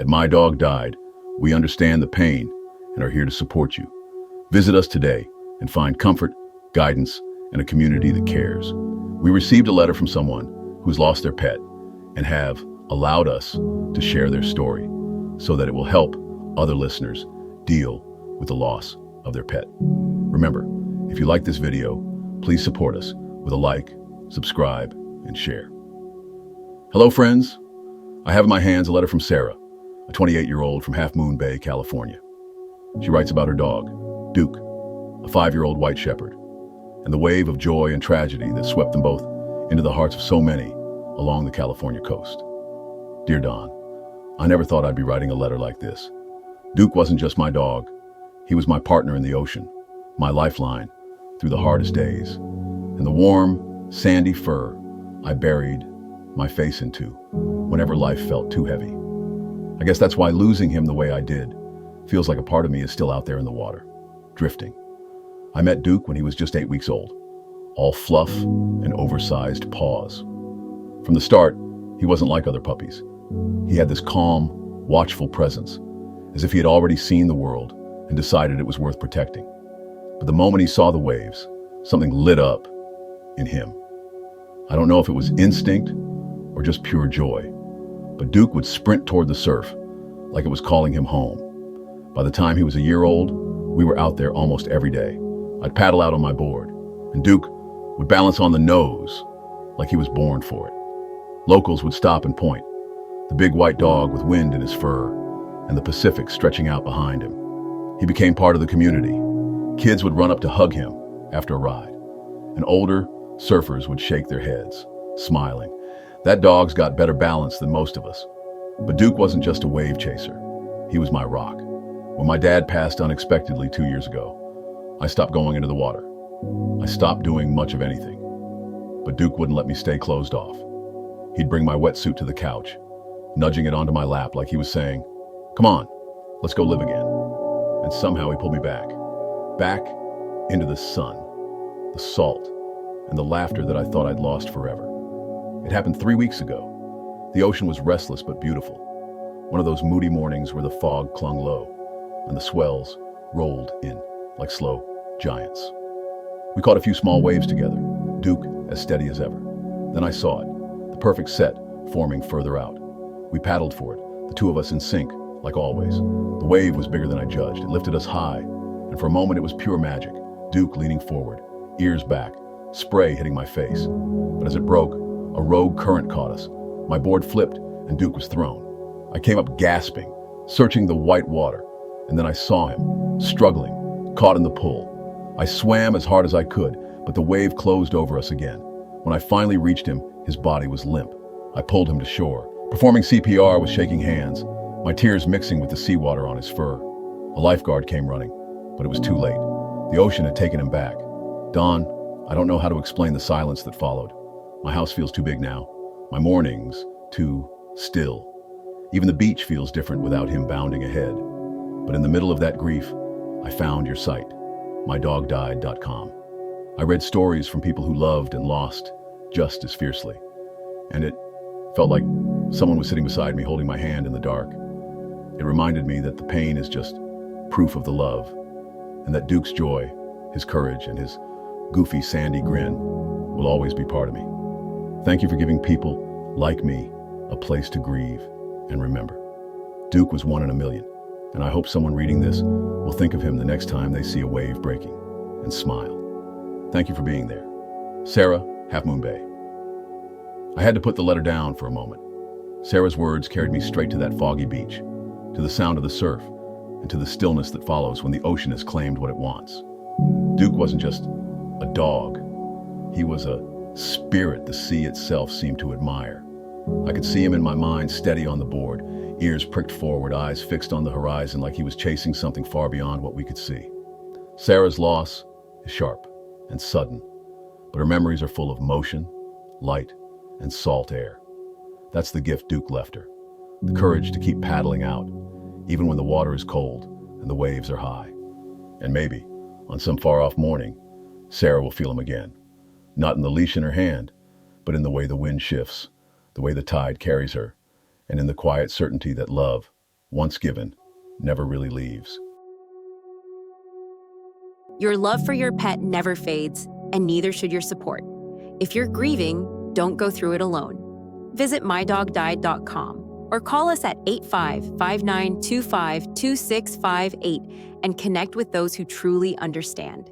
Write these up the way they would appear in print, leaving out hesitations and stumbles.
At My Dog Died, we understand the pain and are here to support you. Visit us today and find comfort, guidance, and a community that cares. We received a letter from someone who's lost their pet and have allowed us to share their story so that it will help other listeners deal with the loss of their pet. Remember, if you like this video, please support us with a like, subscribe, and share. Hello, friends. I have in my hands a letter from Sarah, a 28-year-old from Half Moon Bay, California. She writes about her dog, Duke, a 5-year-old white shepherd, and the wave of joy and tragedy that swept them both into the hearts of so many along the California coast. Dear Don, I never thought I'd be writing a letter like this. Duke wasn't just my dog. He was my partner in the ocean, my lifeline through the hardest days. And the warm, sandy fur I buried my face into whenever life felt too heavy. I guess that's why losing him the way I did feels like a part of me is still out there in the water, drifting. I met Duke when he was just 8 weeks old, all fluff and oversized paws. From the start, he wasn't like other puppies. He had this calm, watchful presence, as if he had already seen the world and decided it was worth protecting. But the moment he saw the waves, something lit up in him. I don't know if it was instinct or just pure joy, but Duke would sprint toward the surf like it was calling him home. By the time he was a year old, we were out there almost every day. I'd paddle out on my board, and Duke would balance on the nose like he was born for it. Locals would stop and point, the big white dog with wind in his fur and the Pacific stretching out behind him. He became part of the community. Kids would run up to hug him after a ride, and older surfers would shake their heads, smiling. That dog's got better balance than most of us. But Duke wasn't just a wave chaser. He was my rock. When my dad passed unexpectedly 2 years ago, I stopped going into the water. I stopped doing much of anything. But Duke wouldn't let me stay closed off. He'd bring my wetsuit to the couch, nudging it onto my lap like he was saying, "Come on, let's go live again." And somehow he pulled me back into the sun, the salt, and the laughter that I thought I'd lost forever. It happened 3 weeks ago. The ocean was restless but beautiful. One of those moody mornings where the fog clung low and the swells rolled in like slow giants. We caught a few small waves together, Duke as steady as ever. Then I saw it, the perfect set forming further out. We paddled for it, the two of us in sync, like always. The wave was bigger than I judged. It lifted us high, and for a moment it was pure magic. Duke leaning forward, ears back, spray hitting my face. But as it broke, a rogue current caught us. My board flipped, and Duke was thrown. I came up gasping, searching the white water, and then I saw him, struggling, caught in the pull. I swam as hard as I could, but the wave closed over us again. When I finally reached him, his body was limp. I pulled him to shore, performing CPR with shaking hands, my tears mixing with the seawater on his fur. A lifeguard came running, but it was too late. The ocean had taken him back. Don, I don't know how to explain the silence that followed. My house feels too big now. My mornings, too still. Even the beach feels different without him bounding ahead. But in the middle of that grief, I found your site, mydogdied.com. I read stories from people who loved and lost just as fiercely. And it felt like someone was sitting beside me holding my hand in the dark. It reminded me that the pain is just proof of the love, and that Duke's joy, his courage, and his goofy, sandy grin will always be part of me. Thank you for giving people like me a place to grieve and remember. Duke was 1 in a million, and I hope someone reading this will think of him the next time they see a wave breaking and smile. Thank you for being there. Sarah, Half Moon Bay. I had to put the letter down for a moment. Sarah's words carried me straight to that foggy beach, to the sound of the surf, and to the stillness that follows when the ocean has claimed what it wants. Duke wasn't just a dog. He was a spirit the sea itself seemed to admire. I could see him in my mind, steady on the board, ears pricked forward, eyes fixed on the horizon like he was chasing something far beyond what we could see. Sarah's loss is sharp and sudden, but her memories are full of motion, light, and salt air. That's the gift Duke left her, the courage to keep paddling out, even when the water is cold and the waves are high. And maybe, on some far-off morning, Sarah will feel him again, not in the leash in her hand, but in the way the wind shifts, the way the tide carries her, and in the quiet certainty that love once given, never really leaves. Your love for your pet never fades, and neither should your support. If you're grieving, don't go through it alone. Visit mydogdied.com or call us at 8559252658 and connect with those who truly understand.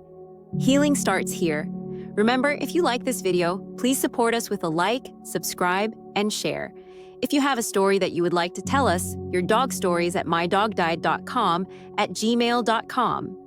Healing starts here. Remember, if you like this video, please support us with a like, subscribe, and share. If you have a story that you would like to tell us, your dog stories at mydogdied.com at gmail.com.